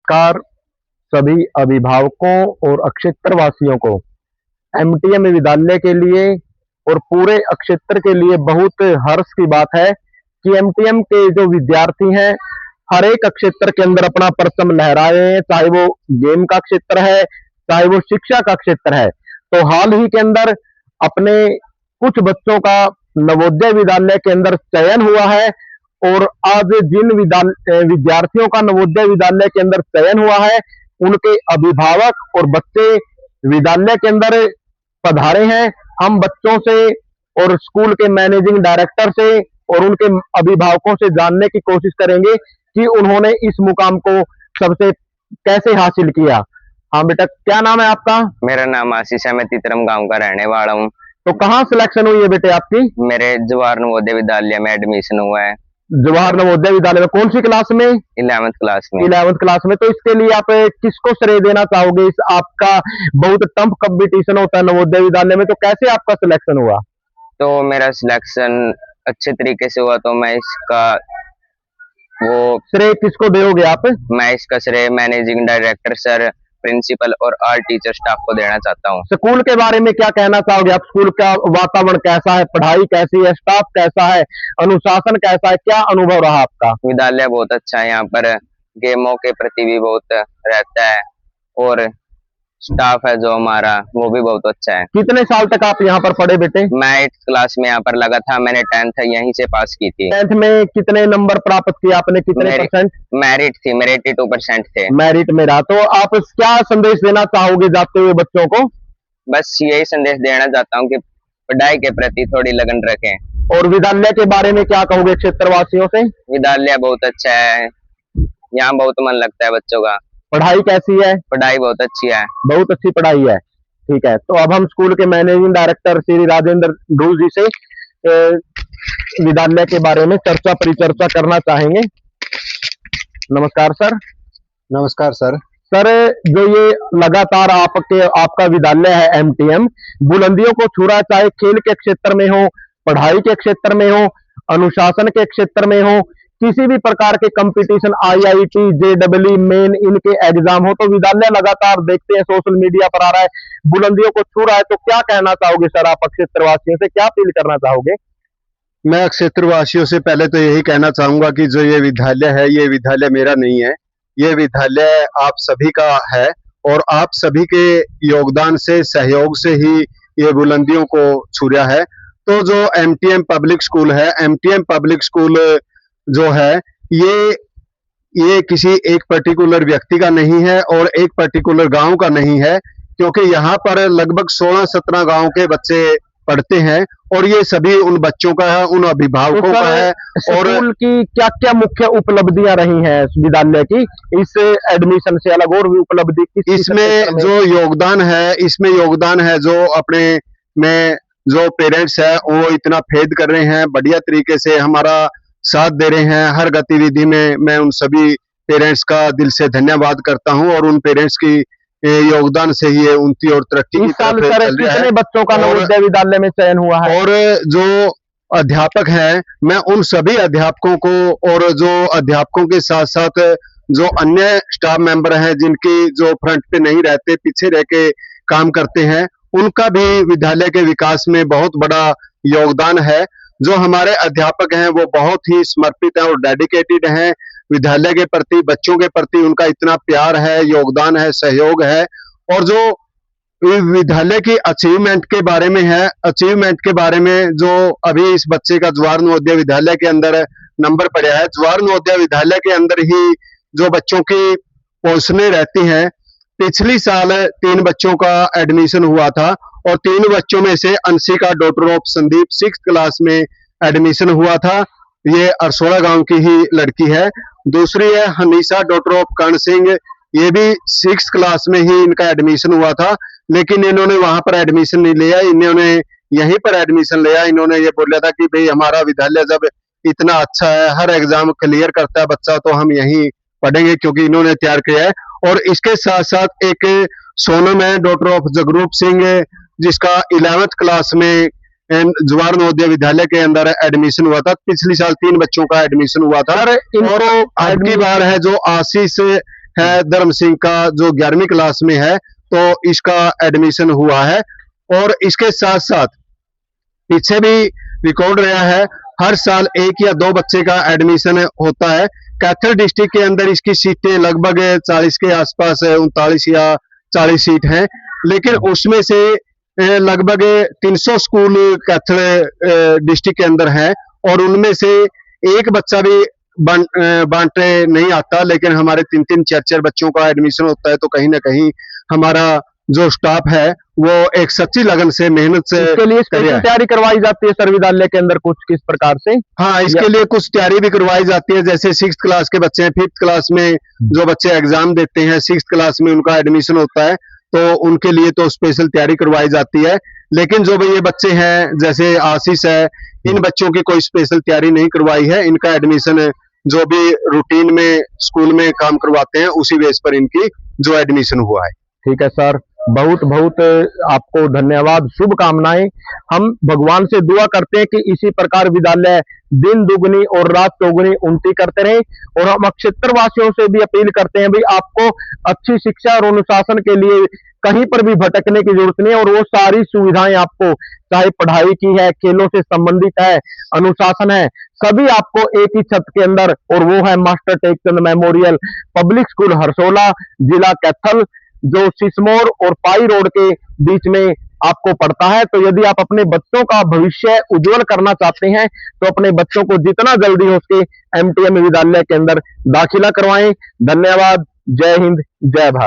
नमस्कार सभी अभिभावकों और अक्षेत्र वासियों को। एमटीएम विद्यालय के लिए और पूरे अक्षेत्र के लिए बहुत हर्ष की बात है कि एमटीएम के जो विद्यार्थी हैं हर एक क्षेत्र के अंदर अपना परचम लहराए हैं, चाहे वो गेम का क्षेत्र है, चाहे वो शिक्षा का क्षेत्र है। तो हाल ही के अंदर अपने कुछ बच्चों का नवोदय विद्यालय के अंदर चयन हुआ है और आज जिन विद्यार्थियों का नवोदय विद्यालय के अंदर चयन हुआ है, उनके अभिभावक और बच्चे विद्यालय के अंदर पधारे हैं। हम बच्चों से और स्कूल के मैनेजिंग डायरेक्टर से और उनके अभिभावकों से जानने की कोशिश करेंगे कि उन्होंने इस मुकाम को सबसे कैसे हासिल किया। हाँ बेटा, क्या नाम है आपका? मेरा नाम आशीष है, मैं तितरम गांव का रहने वाला हूँ। तो कहाँ सिलेक्शन हुई है बेटे आपकी? मेरे जवाहर नवोदय विद्यालय में एडमिशन हुआ है। जवाहर नवोदय विद्यालय में कौन सी क्लास में? 11th क्लास में। 11th क्लास में। तो इसके लिए आप किसको श्रेय देना चाहोगे? इस आपका बहुत टफ कंपटीशन होता है नवोदय विद्यालय में, तो कैसे आपका सिलेक्शन हुआ? तो मेरा सिलेक्शन अच्छे तरीके से हुआ, तो मैं इसका वो श्रेय किसको दोगे आप? मैं इसका श्रेय मैनेजिंग डायरेक्टर सर, प्रिंसिपल और ऑल टीचर स्टाफ को देना चाहता हूँ। स्कूल के बारे में क्या कहना चाहोगे आप? स्कूल का वातावरण कैसा है, पढ़ाई कैसी है, स्टाफ कैसा है, अनुशासन कैसा है, क्या अनुभव रहा आपका? विद्यालय बहुत अच्छा है, यहाँ पर गेमों के प्रति भी बहुत रहता है और स्टाफ है जो हमारा वो भी बहुत अच्छा है। कितने साल तक आप यहाँ पर पढ़े बेटे? मैं 8th क्लास में यहाँ पर लगा था, मैंने 10th यहीं से पास की थी। 10th में कितने नंबर प्राप्त किए आपने, कितने परसेंट? मेरिट थी, मेरे 82% थे। मेरिट में रहा। तो आप क्या संदेश देना चाहोगे जाते हुए बच्चों को? बस यही संदेश देना चाहता हूँ कि पढ़ाई के प्रति थोड़ी लगन रखें। और विद्यालय के बारे में क्या कहोगे क्षेत्रवासियों से? विद्यालय बहुत अच्छा है, यहाँ बहुत मन लगता है बच्चों का। पढ़ाई कैसी है? पढ़ाई बहुत अच्छी है। बहुत अच्छी पढ़ाई है। ठीक है, तो अब हम स्कूल के मैनेजिंग डायरेक्टर श्री राजेंद्र ढूल जी से विद्यालय के बारे में चर्चा परिचर्चा करना चाहेंगे। नमस्कार सर। नमस्कार सर। सर, जो ये लगातार आपका विद्यालय है एमटीएम बुलंदियों को छू रहा है, चाहे खेल के क्षेत्र में हो, पढ़ाई के क्षेत्र में हो, अनुशासन के क्षेत्र में हो, किसी भी प्रकार के कंपटीशन, आईआईटी, जेडब्ल्यू, मेन, इनके एग्जाम हो, तो विद्यालय लगातार देखते हैं सोशल मीडिया पर आ रहा है, बुलंदियों को छू रहा है। तो क्या कहना चाहोगे सर आप क्षेत्रवासियों से, क्या अपील करना चाहोगे? मैं क्षेत्रवासियों से पहले तो यही कहना चाहूंगा कि जो ये विद्यालय है, ये विद्यालय मेरा नहीं है, ये विद्यालय आप सभी का है और आप सभी के योगदान से, सहयोग से ही ये बुलंदियों को छू रहा है। तो जो एमटीएम पब्लिक स्कूल है, एमटीएम पब्लिक स्कूल जो है ये किसी एक पर्टिकुलर व्यक्ति का नहीं है और एक पर्टिकुलर गांव का नहीं है, क्योंकि यहाँ पर लगभग 16-17 गांव के बच्चे पढ़ते हैं और ये सभी उन बच्चों का है, उन अभिभावकों का है। और स्कूल की क्या क्या मुख्य उपलब्धियां रही हैं विद्यालय की इस एडमिशन से अलग, और भी उपलब्धि इसमें जो योगदान है, इसमें योगदान है जो अपने में जो पेरेंट्स है वो इतना फेद कर रहे हैं, बढ़िया तरीके से हमारा साथ दे रहे हैं हर गतिविधि में। मैं उन सभी पेरेंट्स का दिल से धन्यवाद करता हूं और उन पेरेंट्स की योगदान से ही उन्नति और तरक्की की तरफ चल रहा है। कितने बच्चों का नवोदय विद्यालय में चयन हुआ है? और जो अध्यापक हैं, मैं उन सभी अध्यापकों को और जो अध्यापकों के साथ साथ जो अन्य स्टाफ मेंबर हैं जिनकी जो फ्रंट पे नहीं रहते, पीछे रह के काम करते हैं, उनका भी विद्यालय के विकास में बहुत बड़ा योगदान है। जो हमारे अध्यापक हैं वो बहुत ही समर्पित हैं और डेडिकेटेड हैं विद्यालय के प्रति, बच्चों के प्रति उनका इतना प्यार है, योगदान है, सहयोग है। और जो विद्यालय की अचीवमेंट के बारे में है, अचीवमेंट के बारे में जो अभी इस बच्चे का जवाहर नवोदय विद्यालय के अंदर नंबर पड़ा है, जवाहर नवोदय विद्यालय के अंदर ही जो बच्चों की पोजीशनें रहती हैं, पिछली साल 3 बच्चों का एडमिशन हुआ था और 3 बच्चों में से Anshika daughter of Sandeep 6th class में एडमिशन हुआ था। ये अरसोड़ा गांव की ही लड़की है। दूसरी है हनीसा डॉटर ऑफ कर्ण सिंह, ये भी 6th क्लास में ही इनका एडमिशन हुआ था, लेकिन इन्होंने वहां पर एडमिशन नहीं लिया, इन्होंने यहीं पर एडमिशन लिया। इन्होंने ये बोला था कि भाई हमारा विद्यालय जब इतना अच्छा है, हर एग्जाम क्लियर करता है बच्चा, तो हम यहीं पढ़ेंगे, क्योंकि इन्होंने तैयार किया है। और इसके साथ साथ एक सोनम है डॉटर ऑफ जगरूप सिंह, जिसका 11th क्लास में जवाहर नवोदय विद्यालय के अंदर एडमिशन हुआ था। पिछली साल 3 बच्चों का एडमिशन हुआ था। और अब की बार है जो आशीष है धर्म सिंह का जो 11वीं क्लास में है, तो इसका एडमिशन हुआ है। और इसके साथ साथ पीछे भी रिकॉर्ड रहा है, हर साल 1 या 2 बच्चे का एडमिशन होता है। कैथल डिस्ट्रिक्ट के अंदर इसकी सीटें लगभग 40 के आसपास 39 या 40 सीट हैं, लेकिन उसमें से लगभग 300 स्कूल कैथल डिस्ट्रिक्ट के अंदर हैं और उनमें से एक बच्चा भी बांटे नहीं आता, लेकिन हमारे 3-3, 4-4 बच्चों का एडमिशन होता है। तो कहीं ना कहीं हमारा जो स्टाफ है वो एक सच्ची लगन से, मेहनत से इसके लिए स्पेशल तैयारी करवाई जाती है सर विद्यालय के अंदर कुछ किस प्रकार से? हाँ, इसके लिए कुछ तैयारी भी करवाई जाती है। जैसे 6th क्लास के बच्चे हैं, 5th क्लास में जो बच्चे एग्जाम देते हैं, 6th क्लास में उनका एडमिशन होता है, तो उनके लिए तो स्पेशल तैयारी करवाई जाती है। लेकिन जो भी ये बच्चे हैं जैसे आशीष है, इन बच्चों की कोई स्पेशल तैयारी नहीं करवाई है। इनका एडमिशन जो भी रूटीन में स्कूल में काम करवाते हैं उसी बेस पर इनकी जो एडमिशन हुआ है। ठीक है सर, बहुत बहुत आपको धन्यवाद, शुभकामनाएं। हम भगवान से दुआ करते हैं कि इसी प्रकार विद्यालय दिन दुगनी और रात चौगुनी उन्नति करते रहे। और हम अक्षेत्र वासियों से भी अपील करते हैं, भाई आपको अच्छी शिक्षा और अनुशासन के लिए कहीं पर भी भटकने की जरूरत नहीं है, और वो सारी सुविधाएं आपको, चाहे पढ़ाई की है, खेलों से संबंधित है, अनुशासन है, सभी आपको एक ही छत के अंदर, और वो है master Tekchand memorial public school Harsola, जिला कैथल, जो सिसमोर और पाई रोड के बीच में आपको पड़ता है। तो यदि आप अपने बच्चों का भविष्य उज्जवल करना चाहते हैं तो अपने बच्चों को जितना जल्दी हो सके एमटीएम विद्यालय के अंदर दाखिला करवाएं। धन्यवाद। जय हिंद, जय भारत।